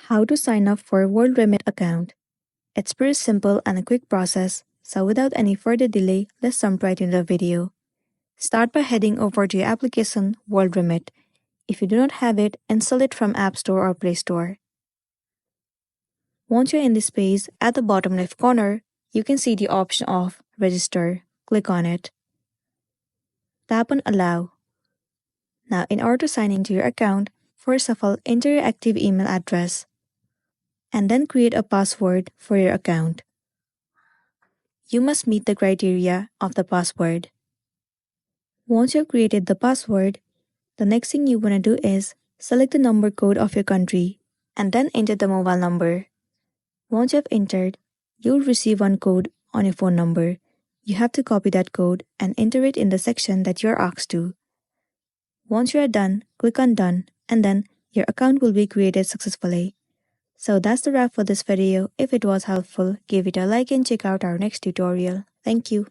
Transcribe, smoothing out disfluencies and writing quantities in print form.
How to sign up for WorldRemit account. It's pretty simple and a quick process, so without any further delay, let's jump right into the video. Start by heading over to your application WorldRemit. If you do not have it, install it from App Store or Play Store. Once you're in this page, at the bottom left corner, you can see the option of Register. Click on it. Tap on Allow. Now, in order to sign into your account, first of all, enter your active email address and then create a password for your account. You must meet the criteria of the password. Once you've created the password, the next thing you want to do is select the number code of your country and then enter the mobile number. Once you have entered, you'll receive one code on your phone number. You have to copy that code and enter it in the section that you're asked to. Once you are done, click on Done, and then your account will be created successfully. So that's the wrap for this video. If it was helpful, give it a like and check out our next tutorial. Thank you.